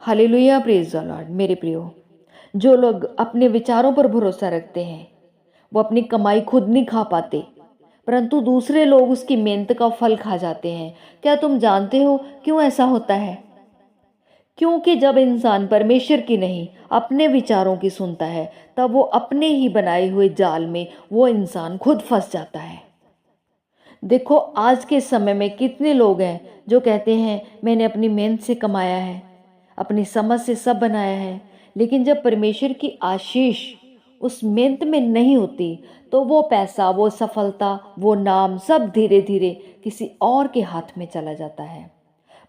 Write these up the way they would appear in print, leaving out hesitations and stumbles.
Hallelujah, praise the Lord. मेरे प्रियो, जो लोग अपने विचारों पर भरोसा रखते हैं वो अपनी कमाई खुद नहीं खा पाते, परंतु दूसरे लोग उसकी मेहनत का फल खा जाते हैं। क्या तुम जानते हो क्यों ऐसा होता है? क्योंकि जब इंसान परमेश्वर की नहीं अपने विचारों की सुनता है, तब वो अपने ही बनाए हुए जाल में वो इंसान खुद फंस जाता है। देखो, आज के समय में कितने लोग हैं जो कहते हैं मैंने अपनी मेहनत से कमाया है, अपनी समझ से सब बनाया है, लेकिन जब परमेश्वर की आशीष उस मेहनत में नहीं होती तो वो पैसा, वो सफलता, वो नाम सब धीरे धीरे किसी और के हाथ में चला जाता है।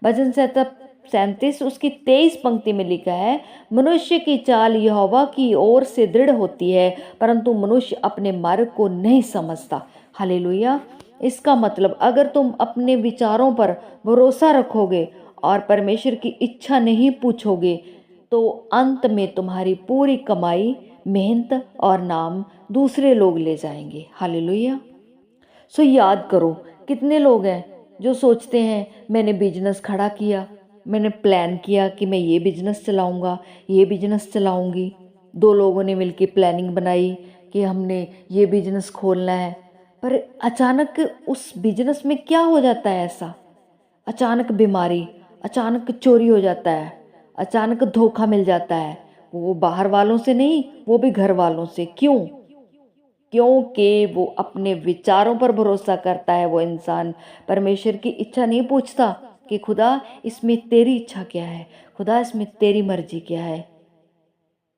भजन 37 उसकी 23 पंक्ति में लिखा है, मनुष्य की चाल यहोवा की ओर से दृढ़ होती है, परंतु मनुष्य अपने मार्ग को नहीं समझता। हालेलुया। इसका मतलब अगर तुम अपने विचारों पर भरोसा रखोगे और परमेश्वर की इच्छा नहीं पूछोगे तो अंत में तुम्हारी पूरी कमाई, मेहनत और नाम दूसरे लोग ले जाएंगे। हालेलुया। सो याद करो, कितने लोग हैं जो सोचते हैं मैंने बिजनेस खड़ा किया, मैंने प्लान किया कि मैं ये बिजनेस चलाऊंगा, ये बिजनेस चलाऊंगी। दो लोगों ने मिलकर प्लानिंग बनाई कि हमने ये बिजनेस खोलना है, पर अचानक उस बिजनेस में क्या हो जाता है ऐसा? अचानक बीमारी, अचानक चोरी हो जाता है, अचानक धोखा मिल जाता है। वो बाहर वालों से नहीं, वो भी घर वालों से। क्यों? क्योंकि वो अपने विचारों पर भरोसा करता है। वो इंसान परमेश्वर की इच्छा नहीं पूछता कि खुदा इसमें तेरी इच्छा क्या है, खुदा इसमें तेरी मर्जी क्या है।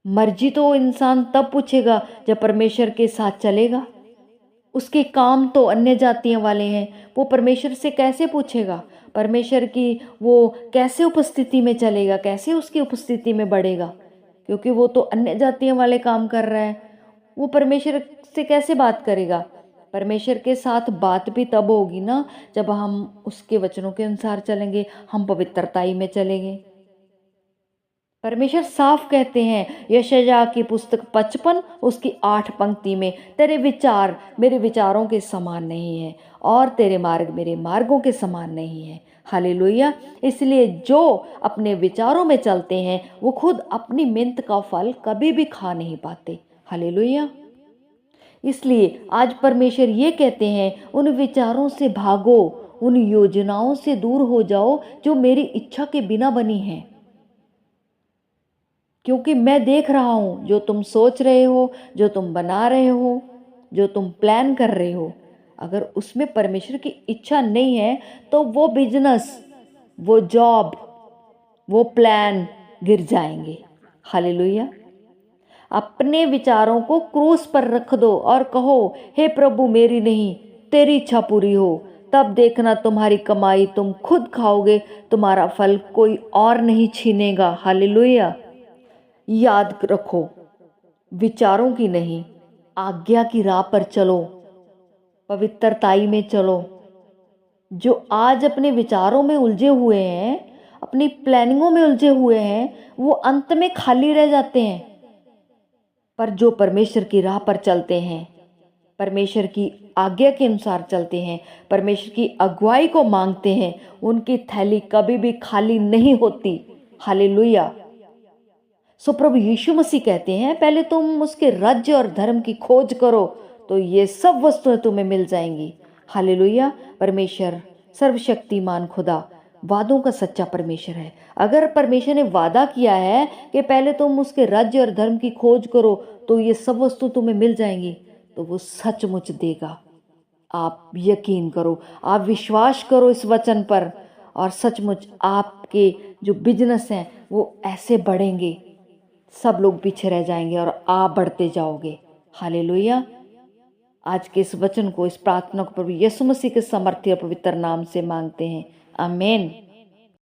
मर्जी तो इंसान तब पूछेगा जब परमेश्वर के साथ चलेगा। उसके काम तो अन्य जातियों वाले हैं, वो परमेश्वर से कैसे पूछेगा? परमेश्वर की वो कैसे उपस्थिति में चलेगा, कैसे उसकी उपस्थिति में बढ़ेगा? क्योंकि वो तो अन्य जातियों वाले काम कर रहा है। वो परमेश्वर से कैसे बात करेगा? परमेश्वर के साथ बात भी तब होगी ना जब हम उसके वचनों के अनुसार चलेंगे, हम पवित्रताई में चलेंगे। परमेश्वर साफ कहते हैं यशायाह की पुस्तक 55 उसकी 8 पंक्ति में, तेरे विचार मेरे विचारों के समान नहीं है और तेरे मार्ग मेरे मार्गों के समान नहीं है। हालेलुया। इसलिए जो अपने विचारों में चलते हैं वो खुद अपनी मेहनत का फल कभी भी खा नहीं पाते। हालेलुया। इसलिए आज परमेश्वर ये कहते हैं उन विचारों से भागो, उन योजनाओं से दूर हो जाओ जो मेरी इच्छा के बिना बनी हैं। क्योंकि मैं देख रहा हूं जो तुम सोच रहे हो, जो तुम बना रहे हो, जो तुम प्लान कर रहे हो, अगर उसमें परमेश्वर की इच्छा नहीं है तो वो बिजनेस, वो जॉब, वो प्लान गिर जाएंगे। हालेलुया। अपने विचारों को क्रूस पर रख दो और कहो, हे प्रभु मेरी नहीं तेरी इच्छा पूरी हो। तब देखना तुम्हारी कमाई तुम खुद खाओगे, तुम्हारा फल कोई और नहीं छीनेगा। हालेलुया। याद रखो, विचारों की नहीं आज्ञा की राह पर चलो, पवित्रताई में चलो। जो आज अपने विचारों में उलझे हुए हैं, अपनी प्लानिंगों में उलझे हुए हैं, वो अंत में खाली रह जाते हैं। पर जो परमेश्वर की राह पर चलते हैं, परमेश्वर की आज्ञा के अनुसार चलते हैं, परमेश्वर की अगुवाई को मांगते हैं, उनकी थैली कभी भी खाली नहीं होती। हालेलुया। सो प्रभु यीशु मसीह कहते हैं पहले तुम उसके राज्य और धर्म की खोज करो तो ये सब वस्तुएं तुम्हें मिल जाएंगी। हालेलुया। परमेश्वर सर्वशक्तिमान खुदा वादों का सच्चा परमेश्वर है। अगर परमेश्वर ने वादा किया है कि पहले तुम उसके राज्य और धर्म की खोज करो तो ये सब वस्तु तुम्हें मिल जाएंगी, तो वो सचमुच देगा। आप यकीन करो, आप विश्वास करो इस वचन पर, और सचमुच आपके जो बिजनेस हैं वो ऐसे बढ़ेंगे, सब लोग पीछे रह जाएंगे और आप बढ़ते जाओगे। हालेलुया। आज के इस वचन को, इस प्रार्थना को प्रभु यीशु मसीह के समर्थी और पवित्र नाम से मांगते हैं। आमीन।